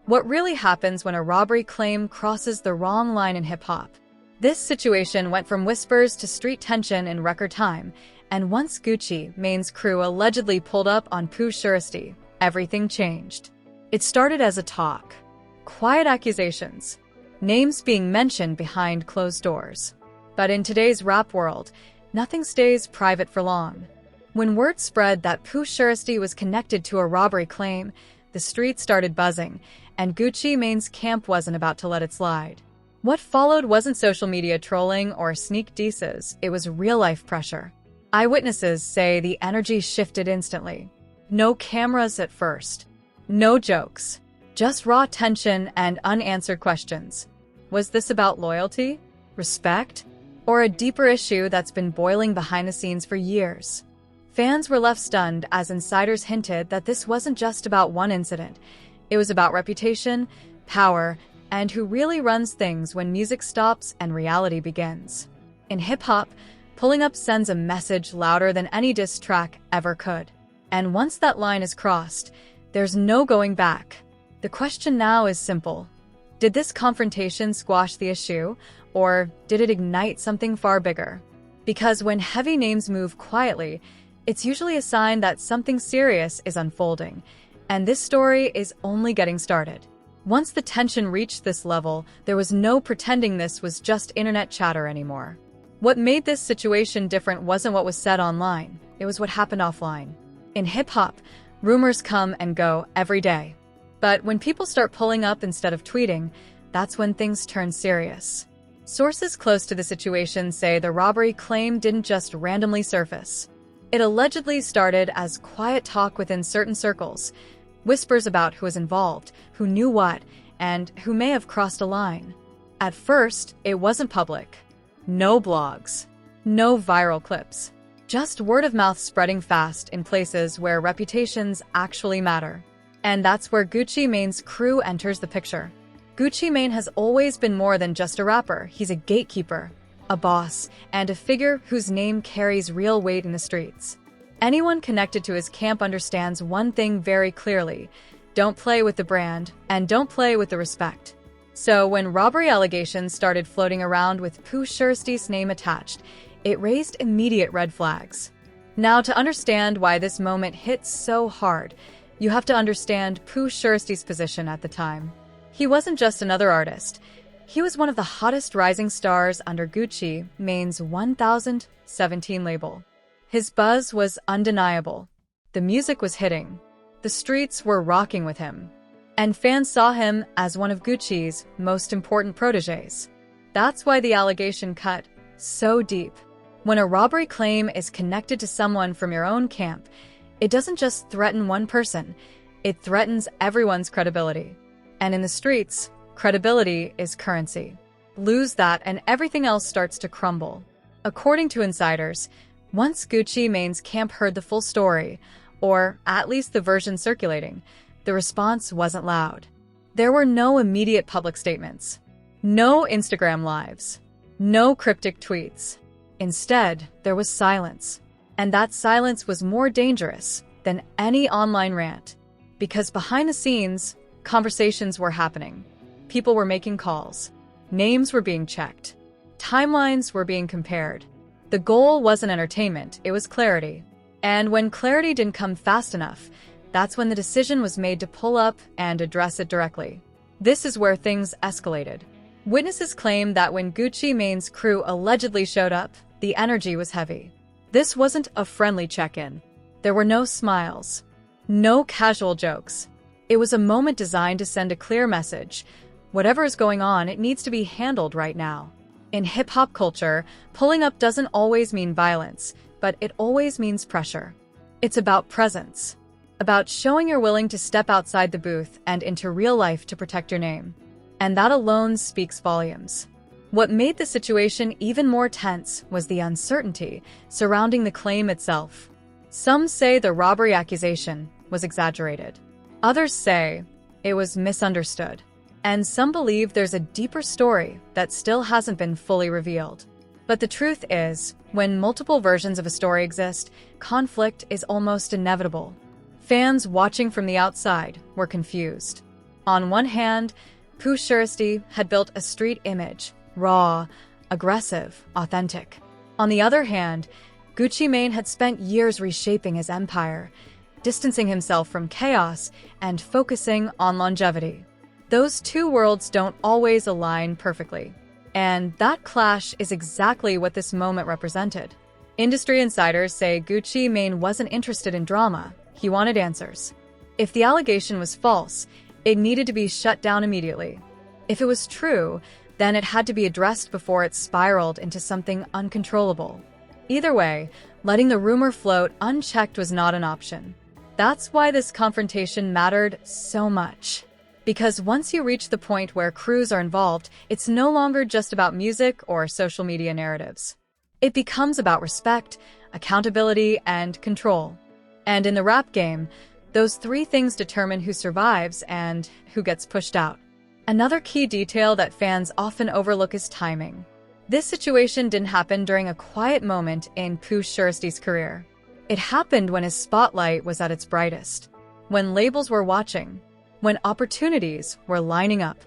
What really happens when a robbery claim crosses the wrong line in hip-hop? This situation went from whispers to street tension in record time, and once Gucci Mane's crew allegedly pulled up on Pooh Shiesty, everything changed. It started as a talk. Quiet accusations. Names being mentioned behind closed doors. But in today's rap world, nothing stays private for long. When word spread that Pooh Shiesty was connected to a robbery claim, the streets started buzzing, and Gucci Mane's camp wasn't about to let it slide. What followed wasn't social media trolling or sneak disses, it was real-life pressure. Eyewitnesses say the energy shifted instantly. No cameras at first. No jokes. Just raw tension and unanswered questions. Was this about loyalty? Respect? Or a deeper issue that's been boiling behind the scenes for years? Fans were left stunned as insiders hinted that this wasn't just about one incident. It was about reputation, power, and who really runs things when music stops and reality begins. In hip-hop, pulling up sends a message louder than any diss track ever could. And once that line is crossed, there's no going back. The question now is simple. Did this confrontation squash the issue, or did it ignite something far bigger? Because when heavy names move quietly, it's usually a sign that something serious is unfolding, and this story is only getting started. Once the tension reached this level, there was no pretending this was just internet chatter anymore. What made this situation different wasn't what was said online, it was what happened offline. In hip-hop, rumors come and go every day. But when people start pulling up instead of tweeting, that's when things turn serious. Sources close to the situation say the robbery claim didn't just randomly surface. It allegedly started as quiet talk within certain circles, whispers about who was involved, who knew what, and who may have crossed a line. At first, it wasn't public. No blogs. No viral clips. Just word of mouth spreading fast in places where reputations actually matter. And that's where Gucci Mane's crew enters the picture. Gucci Mane has always been more than just a rapper. He's a gatekeeper, a boss, and a figure whose name carries real weight in the streets. Anyone connected to his camp understands one thing very clearly: don't play with the brand, and don't play with the respect. So when robbery allegations started floating around with Pooh Shiesty's name attached, it raised immediate red flags. Now, to understand why this moment hits so hard, you have to understand Pooh Shiesty's position at the time. He wasn't just another artist. He was one of the hottest rising stars under Gucci Mane's 1017 label. His buzz was undeniable. The music was hitting. The streets were rocking with him. And fans saw him as one of Gucci's most important protégés. That's why the allegation cut so deep. When a robbery claim is connected to someone from your own camp, it doesn't just threaten one person, it threatens everyone's credibility. And in the streets, credibility is currency. Lose that and everything else starts to crumble. According to insiders, once Gucci Mane's camp heard the full story, or at least the version circulating, the response wasn't loud. There were no immediate public statements. No Instagram lives. No cryptic tweets. Instead, there was silence. And that silence was more dangerous than any online rant. Because behind the scenes, conversations were happening. People were making calls. Names were being checked. Timelines were being compared. The goal wasn't entertainment, it was clarity. And when clarity didn't come fast enough, that's when the decision was made to pull up and address it directly. This is where things escalated. Witnesses claim that when Gucci Mane's crew allegedly showed up, the energy was heavy. This wasn't a friendly check-in. There were no smiles. No casual jokes. It was a moment designed to send a clear message. Whatever is going on, it needs to be handled right now. In hip-hop culture, pulling up doesn't always mean violence, but it always means pressure. It's about presence. About showing you're willing to step outside the booth and into real life to protect your name. And that alone speaks volumes. What made the situation even more tense was the uncertainty surrounding the claim itself. Some say the robbery accusation was exaggerated. Others say it was misunderstood. And some believe there's a deeper story that still hasn't been fully revealed. But the truth is, when multiple versions of a story exist, conflict is almost inevitable. Fans watching from the outside were confused. On one hand, Pooh Shiesty had built a street image, raw, aggressive, authentic. On the other hand, Gucci Mane had spent years reshaping his empire, distancing himself from chaos and focusing on longevity. Those two worlds don't always align perfectly, and that clash is exactly what this moment represented. Industry insiders say Gucci Mane wasn't interested in drama, he wanted answers. If the allegation was false, it needed to be shut down immediately. If it was true, then it had to be addressed before it spiraled into something uncontrollable. Either way, letting the rumor float unchecked was not an option. That's why this confrontation mattered so much. Because once you reach the point where crews are involved, it's no longer just about music or social media narratives. It becomes about respect, accountability, and control. And in the rap game, those three things determine who survives and who gets pushed out. Another key detail that fans often overlook is timing. This situation didn't happen during a quiet moment in Pooh Shiesty's career. It happened when his spotlight was at its brightest, when labels were watching, when opportunities were lining up,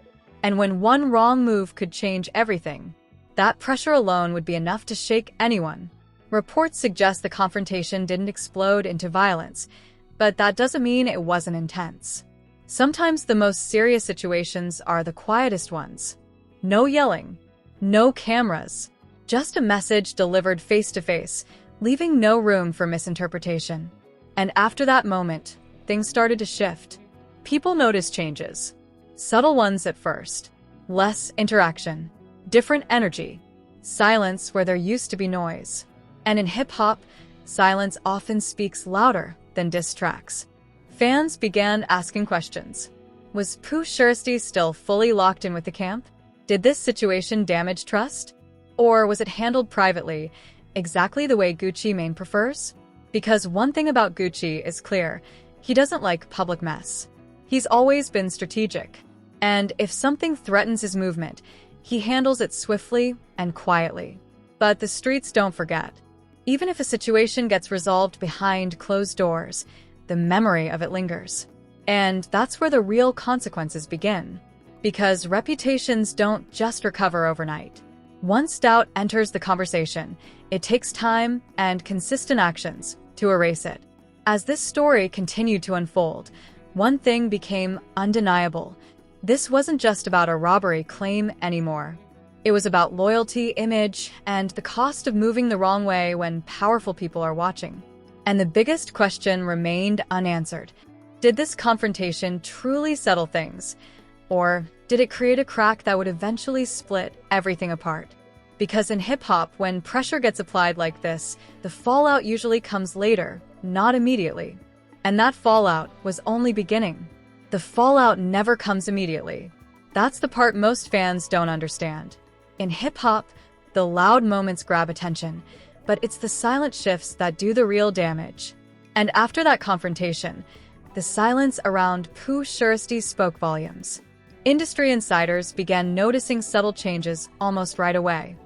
and when one wrong move could change everything. That pressure alone would be enough to shake anyone. Reports suggest the confrontation didn't explode into violence, but that doesn't mean it wasn't intense. Sometimes the most serious situations are the quietest ones. No yelling, no cameras, just a message delivered face-to-face, leaving no room for misinterpretation. And after that moment, things started to shift. People noticed changes. Subtle ones at first. Less interaction. Different energy. Silence where there used to be noise. And in hip-hop, silence often speaks louder than diss tracks. Fans began asking questions. Was Pooh Shiesty still fully locked in with the camp? Did this situation damage trust? Or was it handled privately, exactly the way Gucci Mane prefers? Because one thing about Gucci is clear, he doesn't like public mess. He's always been strategic. And if something threatens his movement, he handles it swiftly and quietly. But the streets don't forget. Even if a situation gets resolved behind closed doors, the memory of it lingers. And that's where the real consequences begin. Because reputations don't just recover overnight. Once doubt enters the conversation, it takes time and consistent actions to erase it. As this story continued to unfold, one thing became undeniable. This wasn't just about a robbery claim anymore. It was about loyalty, image, and the cost of moving the wrong way when powerful people are watching. And the biggest question remained unanswered. Did this confrontation truly settle things? Or did it create a crack that would eventually split everything apart? Because in hip-hop, when pressure gets applied like this, the fallout usually comes later, not immediately. And that fallout was only beginning. The fallout never comes immediately. That's the part most fans don't understand. In hip-hop, the loud moments grab attention, but it's the silent shifts that do the real damage. And after that confrontation, the silence around Pooh Shiesty spoke volumes. Industry insiders began noticing subtle changes almost right away.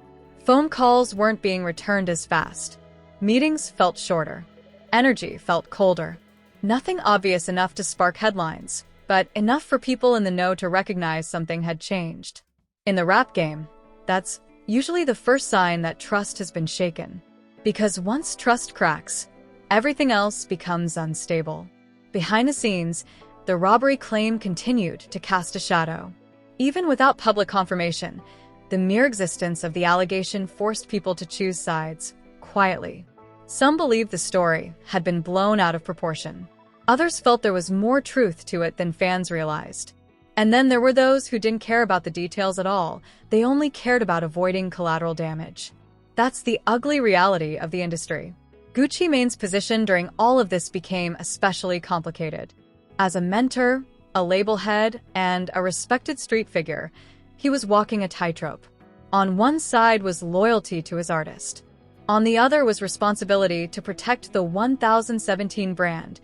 Phone calls weren't being returned as fast. Meetings felt shorter. Energy felt colder. Nothing obvious enough to spark headlines, but enough for people in the know to recognize something had changed. In the rap game, that's usually the first sign that trust has been shaken. Because once trust cracks, everything else becomes unstable. Behind the scenes, the robbery claim continued to cast a shadow. Even without public confirmation, the mere existence of the allegation forced people to choose sides, quietly. Some believed the story had been blown out of proportion. Others felt there was more truth to it than fans realized. And then there were those who didn't care about the details at all. They only cared about avoiding collateral damage. That's the ugly reality of the industry. Gucci Mane's position during all of this became especially complicated. As a mentor, a label head, and a respected street figure, he was walking a tightrope. On one side was loyalty to his artist. On the other was responsibility to protect the 1017 brand,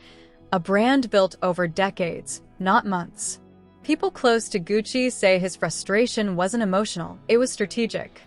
a brand built over decades, not months. People close to Gucci say his frustration wasn't emotional, it was strategic.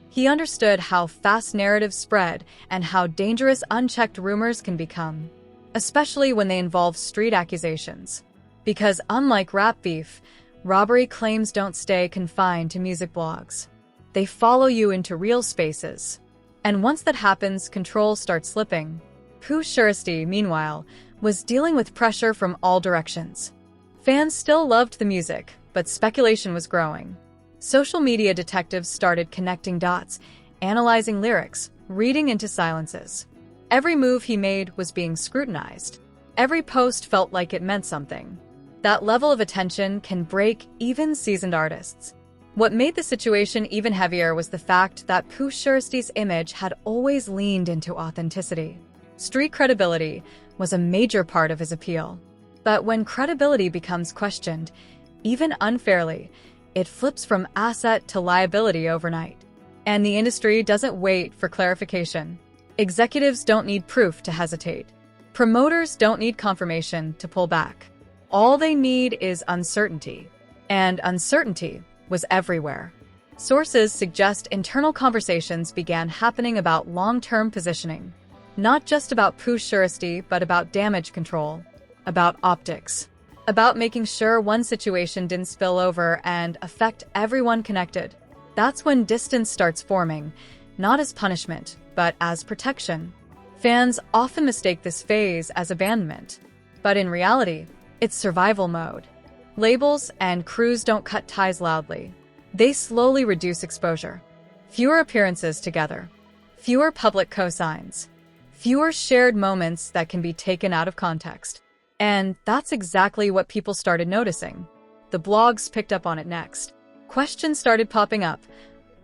He understood how fast narratives spread and how dangerous unchecked rumors can become, especially when they involve street accusations. Because unlike rap beef, robbery claims don't stay confined to music blogs. They follow you into real spaces. And once that happens, control starts slipping. Pooh Shiesty, meanwhile, was dealing with pressure from all directions. Fans still loved the music, but speculation was growing. Social media detectives started connecting dots, analyzing lyrics, reading into silences. Every move he made was being scrutinized. Every post felt like it meant something. That level of attention can break even seasoned artists. What made the situation even heavier was the fact that Pooh Shiesty's image had always leaned into authenticity. Street credibility was a major part of his appeal. But when credibility becomes questioned, even unfairly, it flips from asset to liability overnight. And the industry doesn't wait for clarification. Executives don't need proof to hesitate. Promoters don't need confirmation to pull back. All they need is uncertainty. And uncertainty was everywhere. Sources suggest internal conversations began happening about long-term positioning. Not just about Pooh Shiesty, but about damage control, about optics, about making sure one situation didn't spill over and affect everyone connected. That's when distance starts forming, not as punishment, but as protection. Fans often mistake this phase as abandonment, but in reality, it's survival mode. Labels and crews don't cut ties loudly. They slowly reduce exposure. Fewer appearances together. Fewer public cosigns. Fewer shared moments that can be taken out of context. And that's exactly what people started noticing. The blogs picked up on it next. Questions started popping up.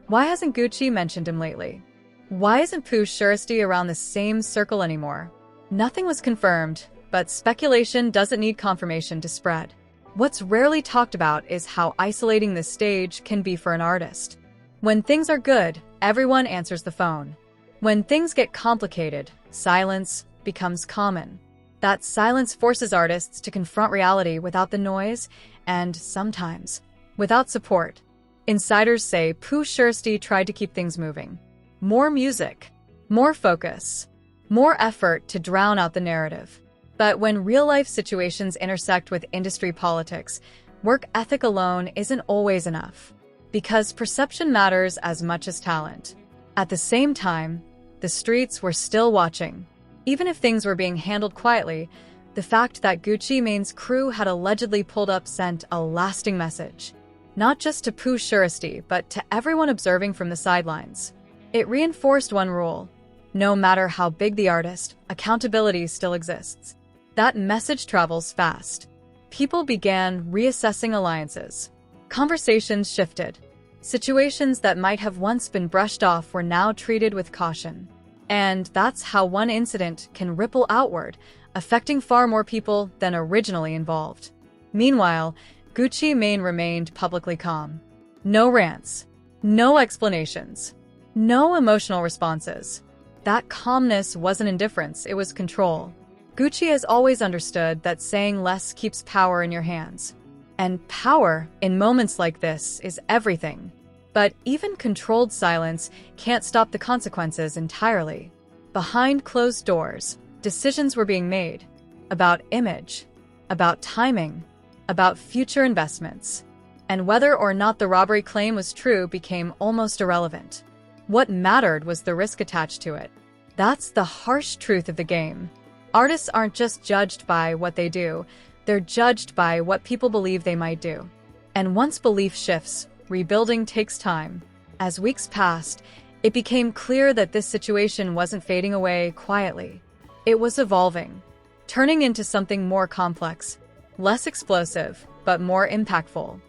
Why hasn't Gucci mentioned him lately? Why isn't Pooh Shiesty around the same circle anymore? Nothing was confirmed, but speculation doesn't need confirmation to spread. What's rarely talked about is how isolating this stage can be for an artist. When things are good, everyone answers the phone. When things get complicated, silence becomes common. That silence forces artists to confront reality without the noise and, sometimes, without support. Insiders say Pooh Shiesty tried to keep things moving. More music, more focus, more effort to drown out the narrative. But when real-life situations intersect with industry politics, work ethic alone isn't always enough. Because perception matters as much as talent. At the same time, the streets were still watching. Even if things were being handled quietly, the fact that Gucci Mane's crew had allegedly pulled up sent a lasting message. Not just to Pooh Shiesty, but to everyone observing from the sidelines. It reinforced one rule: no matter how big the artist, accountability still exists. That message travels fast. People began reassessing alliances. Conversations shifted. Situations that might have once been brushed off were now treated with caution. And that's how one incident can ripple outward, affecting far more people than originally involved. Meanwhile, Gucci Mane remained publicly calm. No rants. No explanations. No emotional responses. That calmness wasn't indifference, it was control. Gucci has always understood that saying less keeps power in your hands. And power, in moments like this, is everything. But even controlled silence can't stop the consequences entirely. Behind closed doors, decisions were being made. About image, about timing, about future investments. And whether or not the robbery claim was true became almost irrelevant. What mattered was the risk attached to it. That's the harsh truth of the game. Artists aren't just judged by what they do, they're judged by what people believe they might do. And once belief shifts, rebuilding takes time. As weeks passed, it became clear that this situation wasn't fading away quietly. It was evolving, turning into something more complex, less explosive, but more impactful,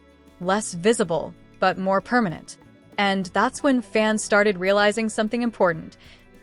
less visible, but more permanent. And that's when fans started realizing something important.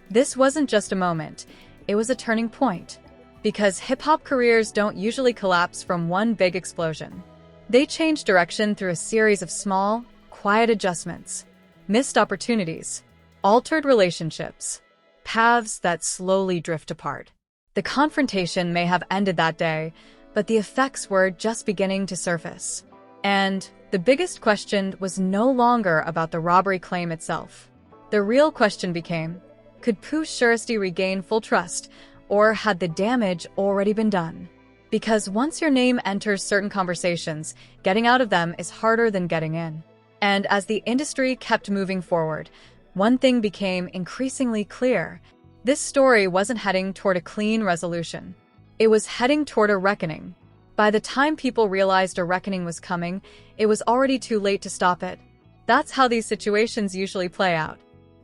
This wasn't just a moment. It was a turning point. Because hip-hop careers don't usually collapse from one big explosion. They change direction through a series of small, quiet adjustments, missed opportunities, altered relationships, paths that slowly drift apart. The confrontation may have ended that day, but the effects were just beginning to surface. And the biggest question was no longer about the robbery claim itself. The real question became, could Pooh Shiesty regain full trust, or had the damage already been done? Because once your name enters certain conversations, getting out of them is harder than getting in. And as the industry kept moving forward, one thing became increasingly clear. This story wasn't heading toward a clean resolution. It was heading toward a reckoning. By the time people realized a reckoning was coming, it was already too late to stop it. That's how these situations usually play out.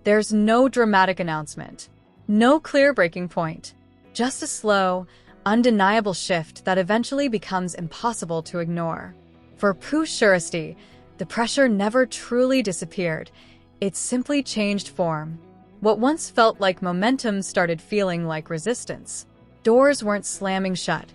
There's no dramatic announcement, no clear breaking point, just a slow, undeniable shift that eventually becomes impossible to ignore. For Pooh Shiesty, the pressure never truly disappeared. It simply changed form. What once felt like momentum started feeling like resistance. Doors weren't slamming shut,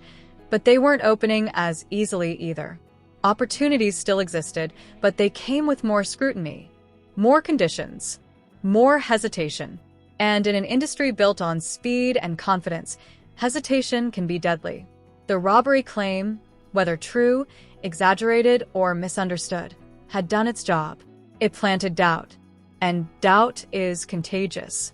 but they weren't opening as easily either. Opportunities still existed, but they came with more scrutiny, more conditions, more hesitation. And in an industry built on speed and confidence, hesitation can be deadly. The robbery claim, whether true, exaggerated, or misunderstood, had done its job. It planted doubt, and doubt is contagious.